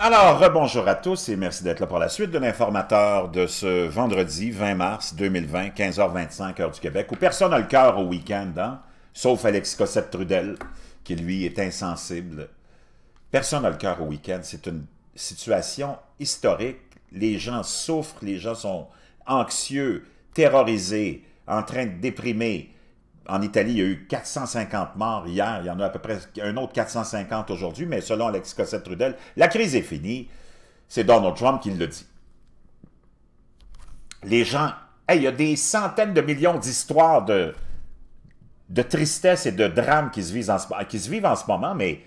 Alors, rebonjour à tous et merci d'être là pour la suite de l'informateur de ce vendredi 20 mars 2020, 15h25, heure du Québec, où personne n'a le cœur au week-end, hein? Sauf Alex Cossette-Trudel, qui lui est insensible. Personne n'a le cœur au week-end. C'est une situation historique. Les gens souffrent, les gens sont anxieux, terrorisés, en train de déprimer. En Italie, il y a eu 450 morts hier, il y en a à peu près un autre 450 aujourd'hui, mais selon Alex Cossette-Trudel, la crise est finie. C'est Donald Trump qui le dit. Les gens, hey, il y a des centaines de millions d'histoires de tristesse et de drame qui se vivent en ce moment, mais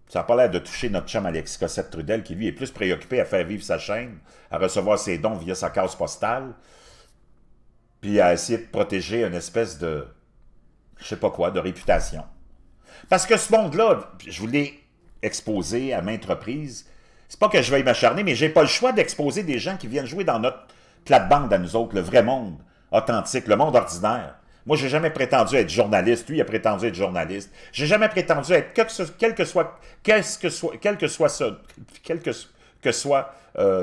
ça n'a pas l'air de toucher notre chum Alex Cossette-Trudel, qui lui est plus préoccupé à faire vivre sa chaîne, à recevoir ses dons via sa case postale, puis à essayer de protéger une espèce de, je sais pas quoi, de réputation. Parce que ce monde-là, je vous l'ai exposé à maintes reprises, c'est pas que je vais m'acharner, mais j'ai pas le choix d'exposer des gens qui viennent jouer dans notre plate-bande à nous autres, le vrai monde authentique, le monde ordinaire. Moi, j'ai jamais prétendu être journaliste. Lui, il a prétendu être journaliste. J'ai jamais prétendu être quel que soit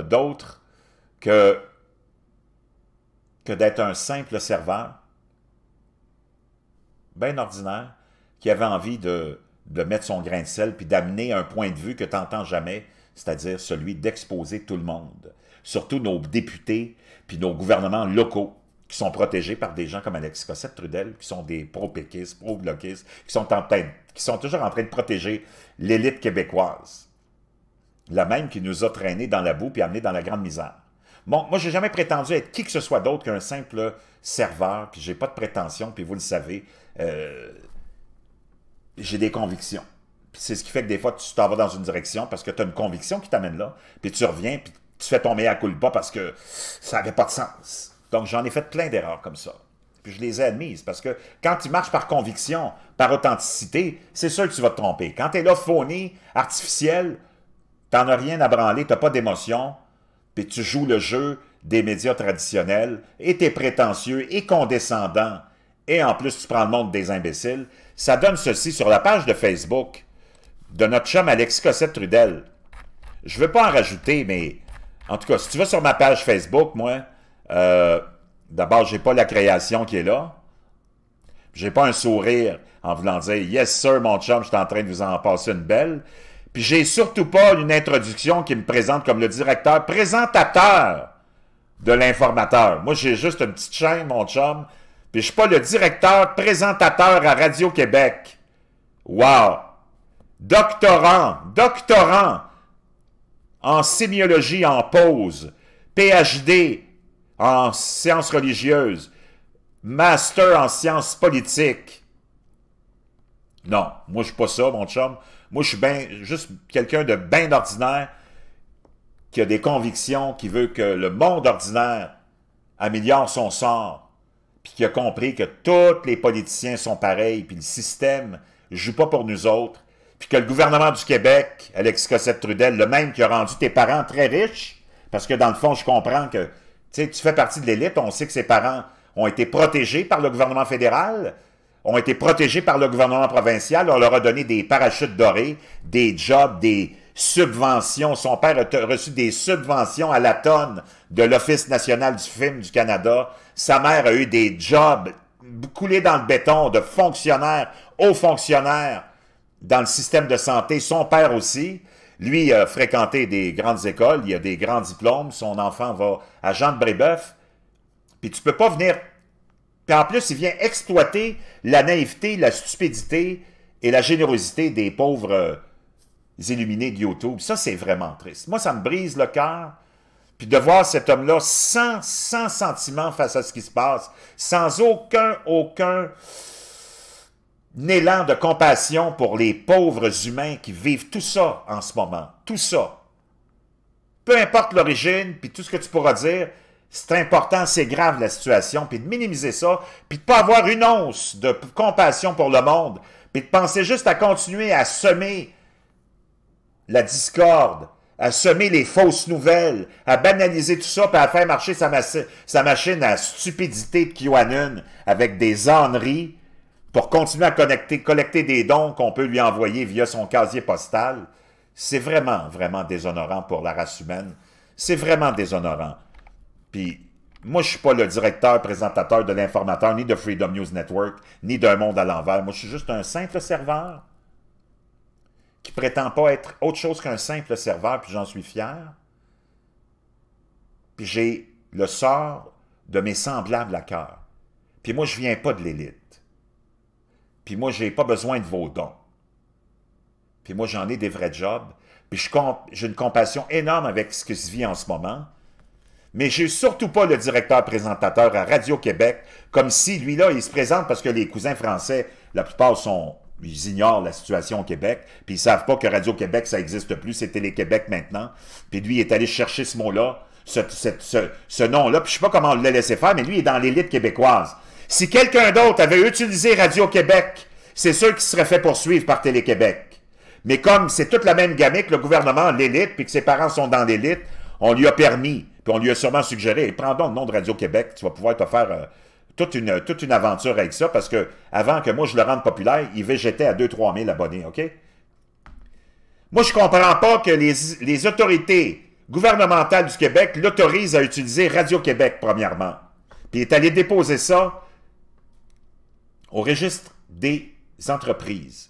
d'autre que d'être un simple serveur, bien ordinaire, qui avait envie de mettre son grain de sel puis d'amener un point de vue que tu n'entends jamais, c'est-à-dire celui d'exposer tout le monde, surtout nos députés puis nos gouvernements locaux, qui sont protégés par des gens comme Alex Cossette-Trudel, qui sont des pro-péquistes, pro-bloquistes, qui sont toujours en train de protéger l'élite québécoise. La même qui nous a traînés dans la boue puis amenés dans la grande misère. Bon, moi, j'ai jamais prétendu être qui que ce soit d'autre qu'un simple serveur, puis j'ai pas de prétention, puis vous le savez, j'ai des convictions. Puis c'est ce qui fait que des fois, tu t'en vas dans une direction parce que tu as une conviction qui t'amène là, puis tu reviens, puis tu fais ton mea culpa parce que ça n'avait pas de sens. Donc, j'en ai fait plein d'erreurs comme ça. Puis je les ai admises, parce que quand tu marches par conviction, par authenticité, c'est sûr que tu vas te tromper. Quand tu es là, phony, artificiel, t'en as rien à branler, t'as pas d'émotion, puis tu joues le jeu des médias traditionnels, et t'es prétentieux et condescendant, et en plus tu prends le monde des imbéciles, ça donne ceci sur la page de Facebook de notre chum Alex Cossette-Trudel. Je ne veux pas en rajouter, mais en tout cas, si tu vas sur ma page Facebook, moi, d'abord, j'ai pas la création qui est là. J'ai pas un sourire en voulant dire « Yes, sir, mon chum, je suis en train de vous en passer une belle. » Puis j'ai surtout pas une introduction qui me présente comme le directeur présentateur de l'informateur. Moi, j'ai juste une petite chaîne, mon chum, puis je suis pas le directeur présentateur à Radio-Québec. Wow! Doctorant en sémiologie en pause, PhD en sciences religieuses, master en sciences politiques. Non, moi je suis pas ça, mon chum. Moi je suis juste quelqu'un de bien ordinaire qui a des convictions, qui veut que le monde ordinaire améliore son sort, puis qui a compris que tous les politiciens sont pareils, puis le système ne joue pas pour nous autres, puis que le gouvernement du Québec, Alex Cossette-Trudel, le même qui a rendu tes parents très riches, parce que dans le fond, je comprends que tu fais partie de l'élite, on sait que ses parents ont été protégés par le gouvernement fédéral, ont été protégés par le gouvernement provincial, on leur a donné des parachutes dorés, des jobs, des subventions. Son père a reçu des subventions à la tonne de l'Office national du film du Canada. Sa mère a eu des jobs coulés dans le béton de fonctionnaires, hauts fonctionnaires dans le système de santé. Son père aussi. Lui a fréquenté des grandes écoles, il a des grands diplômes, son enfant va à Jean de Brébeuf. Puis tu peux pas venir... Puis en plus, il vient exploiter la naïveté, la stupidité et la générosité des pauvres illuminés de YouTube. Ça, c'est vraiment triste. Moi, ça me brise le cœur. Puis de voir cet homme-là sans sentiment face à ce qui se passe, sans aucun élan de compassion pour les pauvres humains qui vivent tout ça en ce moment. Tout ça. Peu importe l'origine, puis tout ce que tu pourras dire, c'est important, c'est grave la situation, puis de minimiser ça, puis de ne pas avoir une once de compassion pour le monde, puis de penser juste à continuer à semer la discorde, à semer les fausses nouvelles, à banaliser tout ça, puis à faire marcher sa machine à stupidité de QAnon avec des âneries pour continuer à collecter des dons qu'on peut lui envoyer via son casier postal. C'est vraiment, vraiment déshonorant pour la race humaine. C'est vraiment déshonorant. Puis, moi, je ne suis pas le directeur, présentateur de l'Informateur, ni de Freedom News Network, ni d'Un Monde à l'envers. Moi, je suis juste un simple serveur qui prétend pas être autre chose qu'un simple serveur, puis j'en suis fier. Puis j'ai le sort de mes semblables à cœur. Puis moi, je viens pas de l'élite. Puis moi, j'ai pas besoin de vos dons. Puis moi, j'en ai des vrais jobs. Puis j'ai une compassion énorme avec ce qui se vit en ce moment. Mais je ne suis surtout pas le directeur-présentateur à Radio-Québec, comme si, lui-là, il se présente parce que les cousins français, la plupart ils ignorent la situation au Québec, puis ils ne savent pas que Radio-Québec, ça n'existe plus, c'est Télé-Québec maintenant. Puis lui, il est allé chercher ce mot-là, ce nom-là, puis je ne sais pas comment on l'a laissé faire, mais lui, il est dans l'élite québécoise. Si quelqu'un d'autre avait utilisé Radio-Québec, c'est sûr qu'il serait fait poursuivre par Télé-Québec. Mais comme c'est toute la même gamique, le gouvernement, l'élite, puis que ses parents sont dans l'élite, on lui a permis, puis on lui a sûrement suggéré, prends donc le nom de Radio-Québec, tu vas pouvoir te faire toute une aventure avec ça, parce que avant que moi je le rende populaire, il végétait à 2-3 000 abonnés, OK? Moi, je ne comprends pas que les autorités gouvernementales du Québec l'autorisent à utiliser Radio-Québec, premièrement. Puis il est allé déposer ça au registre des entreprises.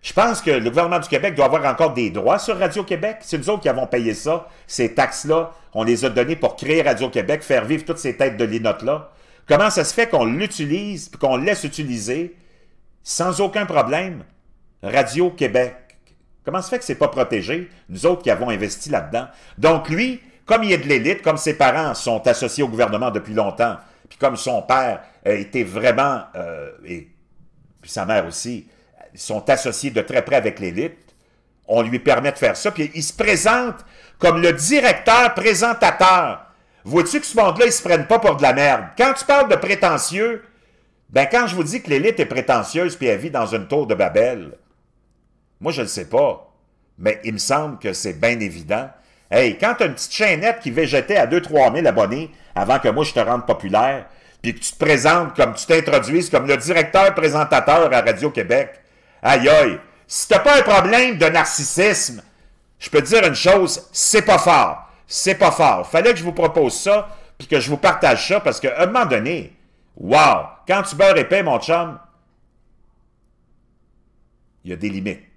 Je pense que le gouvernement du Québec doit avoir encore des droits sur Radio-Québec. C'est nous autres qui avons payé ça, ces taxes-là. On les a données pour créer Radio-Québec, faire vivre toutes ces têtes de linottes-là. Comment ça se fait qu'on l'utilise, puis qu'on laisse utiliser, sans aucun problème, Radio-Québec? Comment ça se fait que c'est pas protégé, nous autres qui avons investi là-dedans? Donc lui, comme il est de l'élite, comme ses parents sont associés au gouvernement depuis longtemps, puis comme son père était vraiment, et puis sa mère aussi, sont associés de très près avec l'élite, on lui permet de faire ça, puis il se présente comme le directeur présentateur. Vois-tu que ce monde-là, ils se prennent pas pour de la merde? Quand tu parles de prétentieux, ben quand je vous dis que l'élite est prétentieuse puis elle vit dans une tour de Babel, moi je ne le sais pas, mais il me semble que c'est bien évident. Hey, quand tu as une petite chaînette qui végétait à 2-3 000 abonnés avant que moi je te rende populaire, puis que tu te présentes comme tu t'introduises comme le directeur présentateur à Radio-Québec, aïe aïe, si t'as pas un problème de narcissisme, je peux te dire une chose, c'est pas fort. C'est pas fort. Fallait que je vous propose ça, puis que je vous partage ça, parce qu'à un moment donné, wow, quand tu beurres épais, mon chum, il y a des limites.